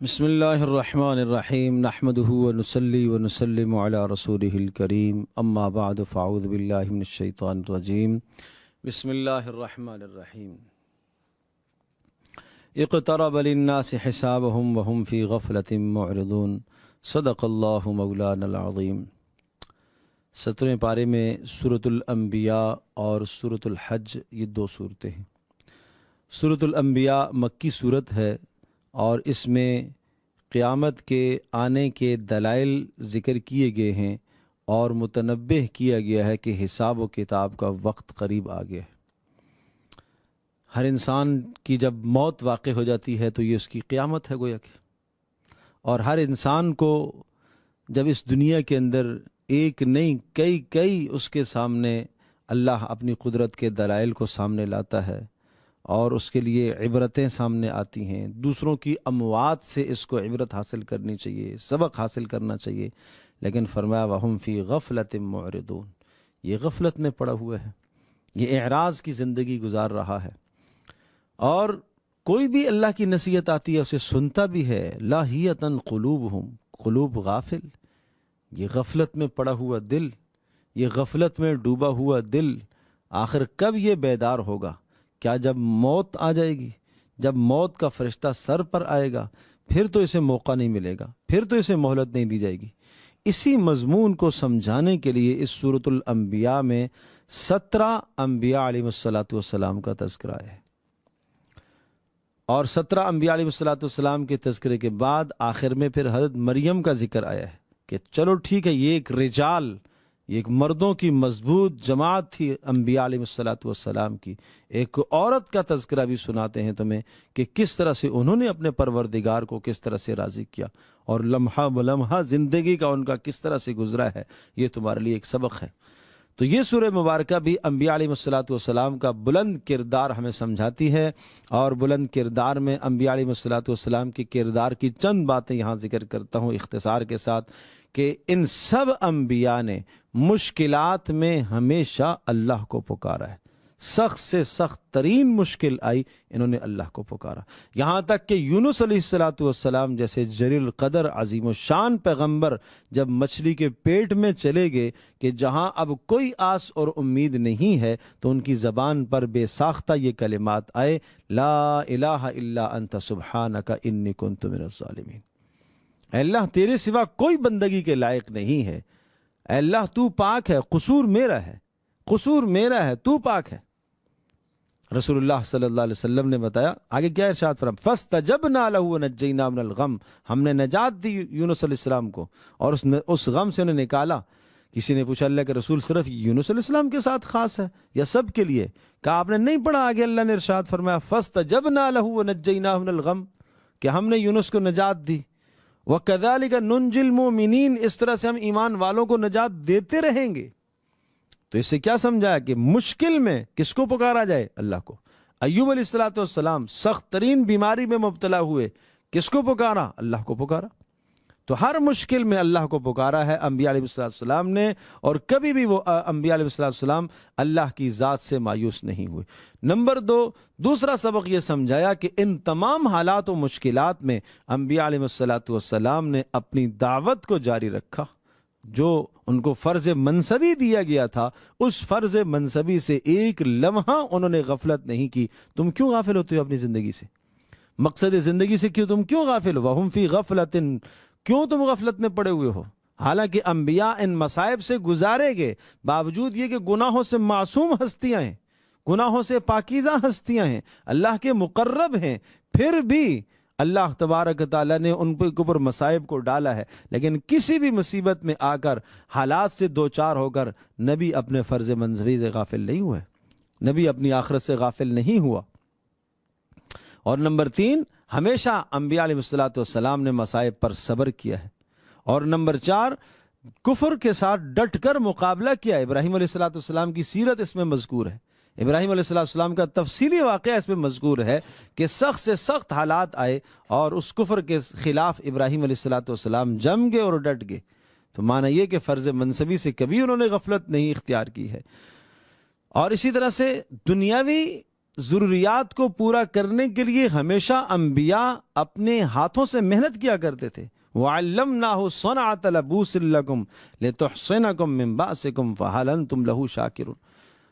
بسم اللہ الرحمن الرحیم نحمدہ ونصلی ونسلم علی رسولہ الکریم اما بعد فاعوذ باللہ من الشیطان الرجیم بسم اللہ الرحمن الرحیم اقترب للناس حسابهم وهم فی غفلۃ معرضون صدق اللہ مولانا العظیم۔ 17ویں پارے میں سورۃ الانبیاء اور سورۃ الحج یہ دو صورتیں ہیں۔ سورۃ الانبیاء مکی صورت ہے اور اس میں قیامت کے آنے کے دلائل ذکر کیے گئے ہیں اور متنبہ کیا گیا ہے کہ حساب و کتاب کا وقت قریب آ گیا ہے۔ ہر انسان کی جب موت واقع ہو جاتی ہے تو یہ اس کی قیامت ہے گویا کہ، اور ہر انسان کو جب اس دنیا کے اندر ایک نہیں کئی اس کے سامنے اللہ اپنی قدرت کے دلائل کو سامنے لاتا ہے اور اس کے لیے عبرتیں سامنے آتی ہیں، دوسروں کی اموات سے اس کو عبرت حاصل کرنی چاہیے، سبق حاصل کرنا چاہیے، لیکن فرمایا وَهُمْ فِي غَفْلَةٍ مُعْرِضُونَ، یہ غفلت میں پڑا ہوا ہے، یہ اعراض کی زندگی گزار رہا ہے، اور کوئی بھی اللہ کی نصیحت آتی ہے اسے سنتا بھی ہے۔ لاہیۃً قلوبہم، قلوب غافل، یہ غفلت میں پڑا ہوا دل، یہ غفلت میں ڈوبا ہوا دل آخر کب یہ بیدار ہوگا؟ کیا جب موت آ جائے گی، جب موت کا فرشتہ سر پر آئے گا پھر تو اسے موقع نہیں ملے گا، پھر تو اسے مہلت نہیں دی جائے گی؟ اسی مضمون کو سمجھانے کے لیے اس سورۃ الانبیاء میں 17 انبیاء علیہ السلام کا تذکرہ ہے، اور 17 انبیاء علیہ السلام کے تذکرے کے بعد آخر میں پھر حضرت مریم کا ذکر آیا ہے کہ چلو ٹھیک ہے، یہ ایک رجال، یہ ایک مردوں کی مضبوط جماعت تھی انبیاء علیہ السلام کی۔ ایک عورت کا تذکرہ بھی سناتے ہیں تمہیں کہ کس طرح سے انہوں نے اپنے پروردگار کو کس طرح سے راضی کیا، اور لمحہ بلمحہ زندگی کا ان کا کس طرح سے گزرا ہے، یہ تمہارے لیے ایک سبق ہے۔ تو یہ سورہ مبارکہ بھی انبیاء علیہ السلام کا بلند کردار ہمیں سمجھاتی ہے، اور بلند کردار میں انبیاء علیہ السلام کے کردار کی چند باتیں یہاں ذکر کرتا ہوں اختصار کے ساتھ، کہ ان سب انبیاء نے مشکلات میں ہمیشہ اللہ کو پکارا ہے، سخت سے سخت ترین مشکل آئی انہوں نے اللہ کو پکارا، یہاں تک کہ یونس علیہ السلام جیسے جلیل القدر عظیم الشان پیغمبر جب مچھلی کے پیٹ میں چلے گئے کہ جہاں اب کوئی آس اور امید نہیں ہے، تو ان کی زبان پر بے ساختہ یہ کلمات آئے، لا الہ الا انت سبحانک انی کنت من الظالمین۔ اے اللہ تیرے سوا کوئی بندگی کے لائق نہیں ہے، اے اللہ تو پاک ہے، قصور میرا ہے، قصور میرا ہے، تو پاک ہے۔ رسول اللہ صلی اللہ علیہ وسلم نے بتایا، آگے کیا ارشاد فرمایا، فَاسْتَجَبْنَا لَهُ وَنَجَّيْنَاهُ مِنَ الْغَمِّ، ہم نے نجات دی یونس علیہ السلام کو اور اس غم سے انہیں نکالا۔ کسی نے پوچھا اللہ کے رسول صرف یونس علیہ السلام کے ساتھ خاص ہے یا سب کے لیے؟ کہا آپ نے نہیں پڑھا، آگے اللہ نے ارشاد فرمایا فَاسْتَجَبْنَا لَهُ وَنَجَّيْنَاهُ مِنَ الْغَمِّ، کہ ہم نے یونس کو نجات دی۔ وَكَذَلِكَ نُنْجِي الْمُؤْمِنِينَ، اس طرح سے ہم ایمان والوں کو نجات دیتے رہیں گے۔ تو اس سے کیا سمجھایا کہ مشکل میں کس کو پکارا جائے؟ اللہ کو۔ ایوب علیہ السلام سخت ترین بیماری میں مبتلا ہوئے، کس کو پکارا؟ اللہ کو پکارا۔ تو ہر مشکل میں اللہ کو پکارا ہے انبیاء علیہ السلام نے، اور کبھی بھی وہ انبیاء علیہ السلام اللہ کی ذات سے مایوس نہیں ہوئے۔ نمبر 2، دوسرا سبق یہ سمجھایا کہ ان تمام حالات و مشکلات میں انبیاء علیہ السلام نے اپنی دعوت کو جاری رکھا، جو ان کو فرض منصبی دیا گیا تھا، اس فرض منصبی سے ایک لمحہ انہوں نے غفلت نہیں کی۔ تم کیوں غافل ہوتے ہو اپنی زندگی سے؟ مقصد زندگی سے تم کیوں غافل ہو؟ وَهُمْ فِي غَفْلَةٍ، کیوں تم غفلت میں پڑے ہوئے ہو؟ حالانکہ انبیاء ان مصائب سے گزارے گئے، باوجود یہ کہ گناہوں سے معصوم ہستیاں ہیں، گناہوں سے پاکیزہ ہستیاں ہیں، اللہ کے مقرب ہیں، پھر بھی اللہ تبارک تعالیٰ نے ان کے اوپر مصائب کو ڈالا ہے، لیکن کسی بھی مصیبت میں آ کر حالات سے دوچار ہو کر نبی اپنے فرض منصبی سے غافل نہیں ہوئے، نبی اپنی آخرت سے غافل نہیں ہوا۔ اور نمبر 3، ہمیشہ انبیاء علیہ السلام نے مصائب پر صبر کیا ہے۔ اور نمبر 4، کفر کے ساتھ ڈٹ کر مقابلہ کیا۔ ابراہیم علیہ السلام کی سیرت اس میں مذکور ہے، ابراہیم علیہ السلام کا تفصیلی واقعہ اس میں مذکور ہے کہ سخت سے سخت حالات آئے اور اس کفر کے خلاف ابراہیم علیہ السلام جم گئے اور ڈٹ گئے۔ تو معنی یہ کہ فرض منصبی سے کبھی انہوں نے غفلت نہیں اختیار کی ہے۔ اور اسی طرح سے دنیاوی ضروریات کو پورا کرنے کے لیے ہمیشہ انبیاء اپنے ہاتھوں سے محنت کیا کرتے تھے. وَعَلَّمْنَاهُ صَنْعَةَ لَبُوسٍ لَكُمْ لِتُحْصِنَكُم مِّن بَأْسِكُمْ فَهَلْ أَنتُمْ لَهُ شَاكِرُونَ.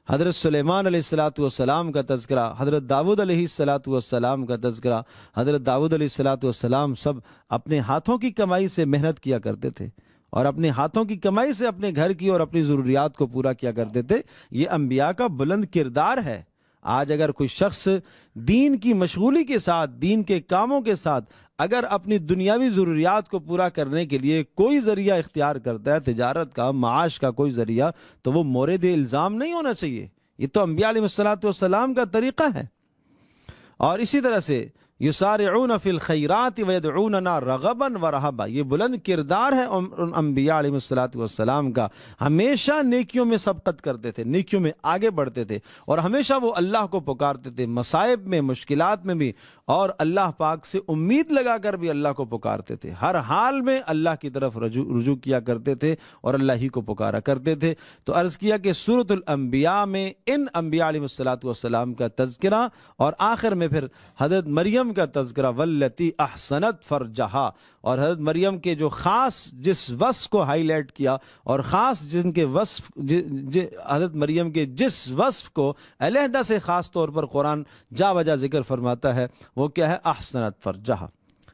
حضرت سلیمان علیہ السلام کا تذکرہ، حضرت داؤد علیہ السلام کا تذکرہ. حضرت داؤد علیہ السلام سب اپنے ہاتھوں کی کمائی سے محنت کیا کرتے تھے اور اپنے ہاتھوں کی کمائی سے اپنے گھر کی اور اپنی ضروریات کو پورا کیا کرتے تھے. یہ انبیاء کا بلند کردار ہے. آج اگر کوئی شخص دین کی مشغولی کے ساتھ، دین کے کاموں کے ساتھ اگر اپنی دنیاوی ضروریات کو پورا کرنے کے لیے کوئی ذریعہ اختیار کرتا ہے، تجارت کا، معاش کا کوئی ذریعہ، تو وہ مورد الزام نہیں ہونا چاہیے. یہ تو انبیاء علیہ السلام کا طریقہ ہے. اور اسی طرح سے یسارعون فی الخیرات ویدعوننا رغبا ورہبا، یہ بلند کردار ہے ان انبیاء علیہ السلام کا. ہمیشہ نیکیوں میں سبقت کرتے تھے، نیکیوں میں آگے بڑھتے تھے اور ہمیشہ وہ اللہ کو پکارتے تھے، مصائب میں، مشکلات میں بھی، اور اللہ پاک سے امید لگا کر بھی اللہ کو پکارتے تھے. ہر حال میں اللہ کی طرف رجوع کیا کرتے تھے اور اللہ ہی کو پکارا کرتے تھے. تو عرض کیا کہ سورۃ الانبیاء میں ان انبیاء علیہ السلام کا تذکرہ اور آخر میں پھر حضرت مریم کا تذکرہ، واللتی احسنت فرجہا، اور حضرت مریم کے جو خاص جس وصف کو ہائی لائٹ کیا اور خاص جن کے وصف حضرت مریم کے جس وصف کو علیحدہ سے خاص طور پر قرآن جا بجا ذکر فرماتا ہے، وہ کیا ہے؟ احسنت فرجہا.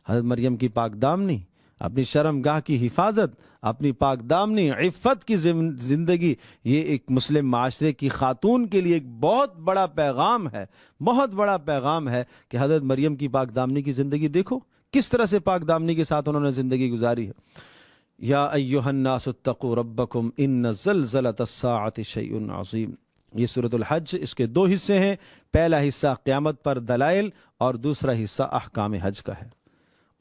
حضرت مریم کی پاک دامنی، اپنی شرم گاہ کی حفاظت، اپنی پاک دامنی عفت کی زندگی، یہ ایک مسلم معاشرے کی خاتون کے لیے ایک بہت بڑا پیغام ہے، بہت بڑا پیغام ہے کہ حضرت مریم کی پاک دامنی کی زندگی دیکھو کس طرح سے پاک دامنی کے ساتھ انہوں نے زندگی گزاری ہے. یا ایھا الناس اتقوا ربکم ان زلزلۃ الساعۃ شیء عظیم. یہ سورۃ الحج، اس کے دو حصے ہیں. پہلا حصہ قیامت پر دلائل اور دوسرا حصہ احکام حج کا ہے،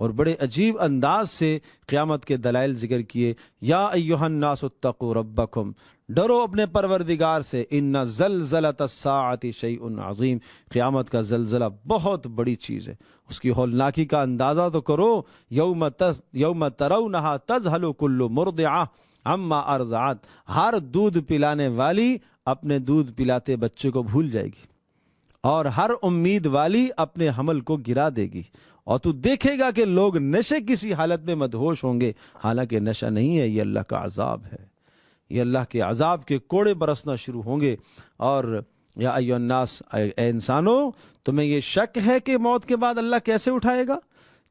اور بڑے عجیب انداز سے قیامت کے دلائل ذکر کیے. یا ایھا الناس اتقوا ربکم، ڈرو اپنے پروردگار سے. ان زلزلۃ الساعۃ شیء عظیم، قیامت کا زلزلہ بہت بڑی چیز ہے. اس کی ہولناکی کا اندازہ تو کرو. یوم ترونھا تذہل کل مرضعۃ عما ارضعت، ہر دودھ پلانے والی اپنے دودھ پلاتے بچے کو بھول جائے گی، اور ہر امید والی اپنے حمل کو گرا دے گی. اور تو دیکھے گا کہ لوگ نشے کسی حالت میں مدہوش ہوں گے، حالانکہ نشہ نہیں ہے، یہ اللہ کا عذاب ہے. یہ اللہ کے عذاب کے کوڑے برسنا شروع ہوں گے. اور یا ایھا الناس، اے انسانو، تمہیں یہ شک ہے کہ موت کے بعد اللہ کیسے اٹھائے گا؟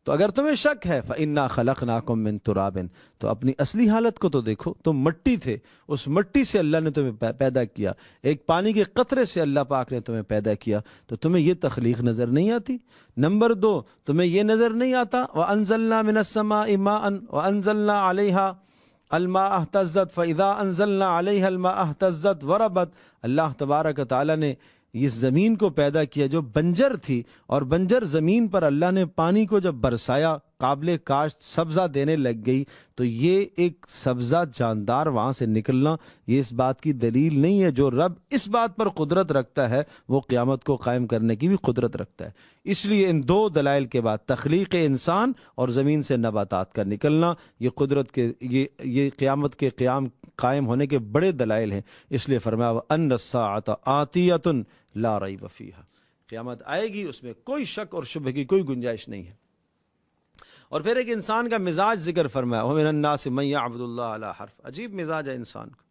تو اگر تمہیں شک ہے فَإِنَّا خَلَقْنَاكُم مِّن تُرَابٍ، تو اپنی اصلی حالت کو تو دیکھو. تم مٹی تھے، اس مٹی سے اللہ نے تمہیں پیدا کیا، ایک پانی کے قطرے سے اللہ پاک نے تمہیں پیدا کیا. تو تمہیں یہ تخلیق نظر نہیں آتی؟ نمبر 2، تمہیں یہ نظر نہیں آتا وَأَنزَلْنَا مِنَ السَّمَاءِ مَاءً وَأَنزَلْنَا عَلَيْهَا الْمَاءَ اهْتَزَّتْ فَإِذَا أَنزَلْنَا عَلَيْهَا الْمَاءَ اهْتَزَّتْ وَرَبَتْ. اللہ تبارک و تعالی نے اس زمین کو پیدا کیا جو بنجر تھی، اور بنجر زمین پر اللہ نے پانی کو جب برسایا، قابل کاشت سبزہ دینے لگ گئی. تو یہ ایک سبزہ جاندار وہاں سے نکلنا، یہ اس بات کی دلیل نہیں ہے. جو رب اس بات پر قدرت رکھتا ہے وہ قیامت کو قائم کرنے کی بھی قدرت رکھتا ہے. اس لیے ان دو دلائل کے بعد تخلیق انسان اور زمین سے نباتات کا نکلنا، یہ قدرت کے یہ قیامت کے قائم ہونے کے بڑے دلائل ہیں. اس لیے فرمایا وَأَنَّ السَّاعَةَ آتِیَةٌ لا ریب فیہا، قیامت آئے گی، اس میں کوئی شک اور شبہ کی کوئی گنجائش نہیں ہے. اور پھر ایک انسان کا مزاج ذکر فرمایا وَمِنَ النَّاسِ مَن يَعْبُدُ اللَّهَ عَلَى حَرْفٍ. عجیب مزاج ہے انسان کو.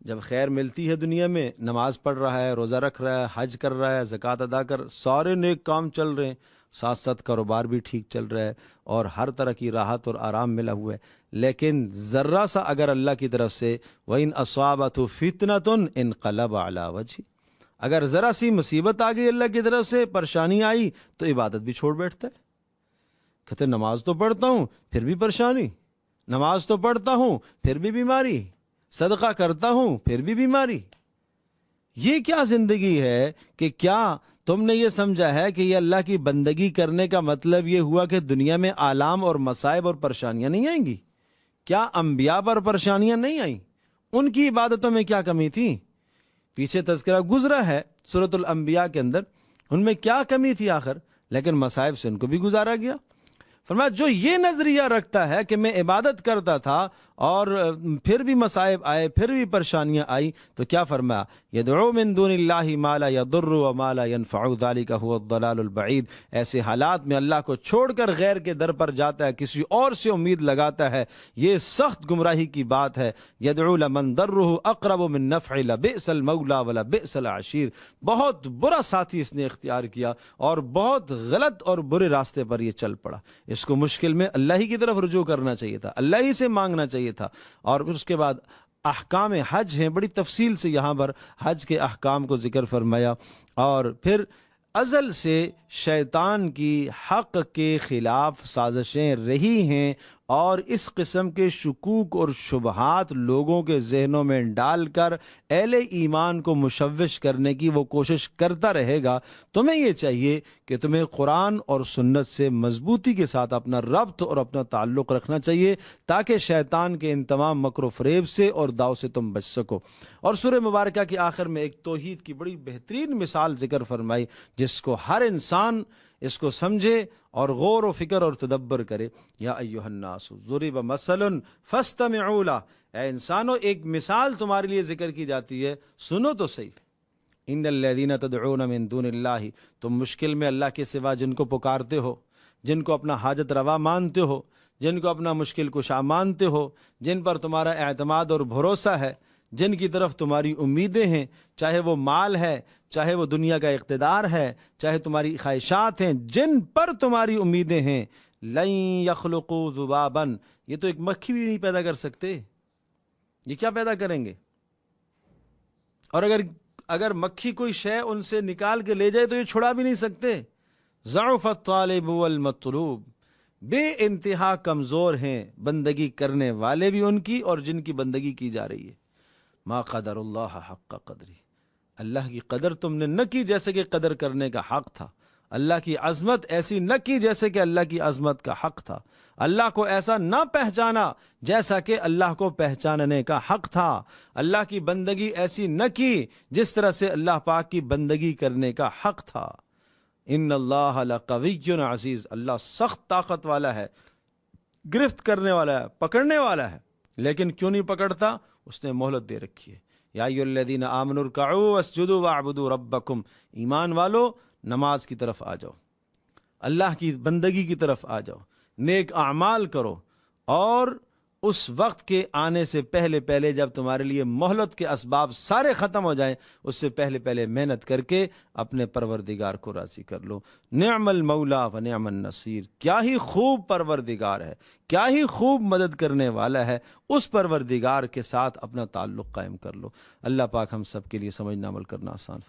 جب خیر ملتی ہے دنیا میں، نماز پڑھ رہا ہے، روزہ رکھ رہا ہے، حج کر رہا ہے، زکوٰۃ ادا کر، سارے نیک کام چل رہے ہیں، ساتھ ساتھ کاروبار بھی ٹھیک چل رہا ہے اور ہر طرح کی راحت اور آرام ملا ہوا ہے. لیکن ذرا سا اگر اللہ کی طرف سے وَإِنْ أَصَابَتْهُ فِتْنَةٌ انقلب عَلَى وَجْهِهِ، اگر ذرا سی مصیبت آ گئی اللہ کی طرف سے، پریشانی آئی، تو عبادت بھی چھوڑ بیٹھتا ہے. کہتے نماز تو پڑھتا ہوں پھر بھی پریشانی، نماز تو پڑھتا ہوں پھر بھی بیماری، صدقہ کرتا ہوں پھر بھی بیماری. یہ کیا زندگی ہے؟ کہ کیا تم نے یہ سمجھا ہے کہ یہ اللہ کی بندگی کرنے کا مطلب یہ ہوا کہ دنیا میں آلام اور مصائب اور پریشانیاں نہیں آئیں گی؟ کیا انبیاء پر پریشانیاں نہیں آئیں؟ ان کی عبادتوں میں کیا کمی تھی؟ پیچھے تذکرہ گزرا ہے سورۃ الانبیاء کے اندر، ان میں کیا کمی تھی آخر، لیکن مصائب سے ان کو بھی گزارا گیا. فرمایا جو یہ نظریہ رکھتا ہے کہ میں عبادت کرتا تھا اور پھر بھی مصائب آئے، پھر بھی پریشانیاں آئی، تو کیا فرمایا؟ یدعو من دون اللہ ما لا یضر و ما لا ينفع ذلك هو الضلال البعید۔ ایسے حالات میں اللہ کو چھوڑ کر غیر کے در پر جاتا ہے، کسی اور سے امید لگاتا ہے، یہ سخت گمراہی کی بات ہے۔ یدعو لمن ضرہ اقرب من نفع لبئس المولا ولبئس العشیر۔ بہت برا ساتھی اس نے اختیار کیا اور بہت غلط اور برے راستے پر یہ چل پڑا۔ اس کو مشکل میں اللہ ہی کی طرف رجوع کرنا چاہیے تھا، اللہ ہی سے مانگنا چاہیے تھا۔ اور پھر اس کے بعد احکام حج ہیں، بڑی تفصیل سے یہاں پر حج کے احکام کو ذکر فرمایا، اور پھر ازل سے شیطان کی حق کے خلاف سازشیں رہی ہیں، اور اس قسم کے شکوک اور شبہات لوگوں کے ذہنوں میں ڈال کر اہل ایمان کو مشوش کرنے کی وہ کوشش کرتا رہے گا۔ تمہیں یہ چاہیے کہ تمہیں قرآن اور سنت سے مضبوطی کے ساتھ اپنا ربط اور اپنا تعلق رکھنا چاہیے، تاکہ شیطان کے ان تمام مکر و فریب سے اور داؤ سے تم بچ سکو۔ اور سورہ مبارکہ کے آخر میں ایک توحید کی بڑی بہترین مثال ذکر فرمائی، جس کو ہر انسان اس کو سمجھے اور غور و فکر اور تدبر کرے۔ یا ایھا الناس ضرب مثل فاستمعوا لہ، اے انسانوں ایک مثال تمہارے لیے ذکر کی جاتی ہے، سنو تو صحیح۔ ان الذین تدعون من دون اللہ، تم مشکل میں اللہ کے سوا جن کو پکارتے ہو، جن کو اپنا حاجت روا مانتے ہو، جن کو اپنا مشکل کشا مانتے ہو، جن پر تمہارا اعتماد اور بھروسہ ہے، جن کی طرف تمہاری امیدیں ہیں، چاہے وہ مال ہے، چاہے وہ دنیا کا اقتدار ہے، چاہے تمہاری خواہشات ہیں، جن پر تمہاری امیدیں ہیں، لن یخلقوا ذبابا، یہ تو ایک مکھی بھی نہیں پیدا کر سکتے، یہ کیا پیدا کریں گے؟ اور اگر مکھی کوئی شے ان سے نکال کے لے جائے تو یہ چھڑا بھی نہیں سکتے۔ ضعف الطالب والمطلوب، بے انتہا کمزور ہیں بندگی کرنے والے بھی ان کی اور جن کی بندگی کی جا رہی ہے۔ ما قدر اللہ حق قدری، اللہ کی قدر تم نے نہ کی جیسے کہ قدر کرنے کا حق تھا، اللہ کی عظمت ایسی نہ کی جیسے کہ اللہ کی عظمت کا حق تھا، اللہ کو ایسا نہ پہچانا جیسا کہ اللہ کو پہچاننے کا حق تھا، اللہ کی بندگی ایسی نہ کی جس طرح سے اللہ پاک کی بندگی کرنے کا حق تھا۔ ان اللہ لقوی عزیز، اللہ سخت طاقت والا ہے، گرفت کرنے والا ہے، پکڑنے والا ہے، لیکن کیوں نہیں پکڑتا؟ اس نے مہلت دے رکھی ہے۔ یا ایھا الذین آمنوا ارکعوا واسجدوا واعبدوا ربکم، ایمان والو نماز کی طرف آ جاؤ، اللہ کی بندگی کی طرف آ جاؤ، نیک اعمال کرو، اور اس وقت کے آنے سے پہلے جب تمہارے لیے مہلت کے اسباب سارے ختم ہو جائیں، اس سے پہلے محنت کر کے اپنے پروردگار کو راضی کر لو۔ نعم المولا و نعم النصیر، کیا ہی خوب پروردگار ہے، کیا ہی خوب مدد کرنے والا ہے، اس پروردگار کے ساتھ اپنا تعلق قائم کر لو۔ اللہ پاک ہم سب کے لیے سمجھنا عمل کرنا آسان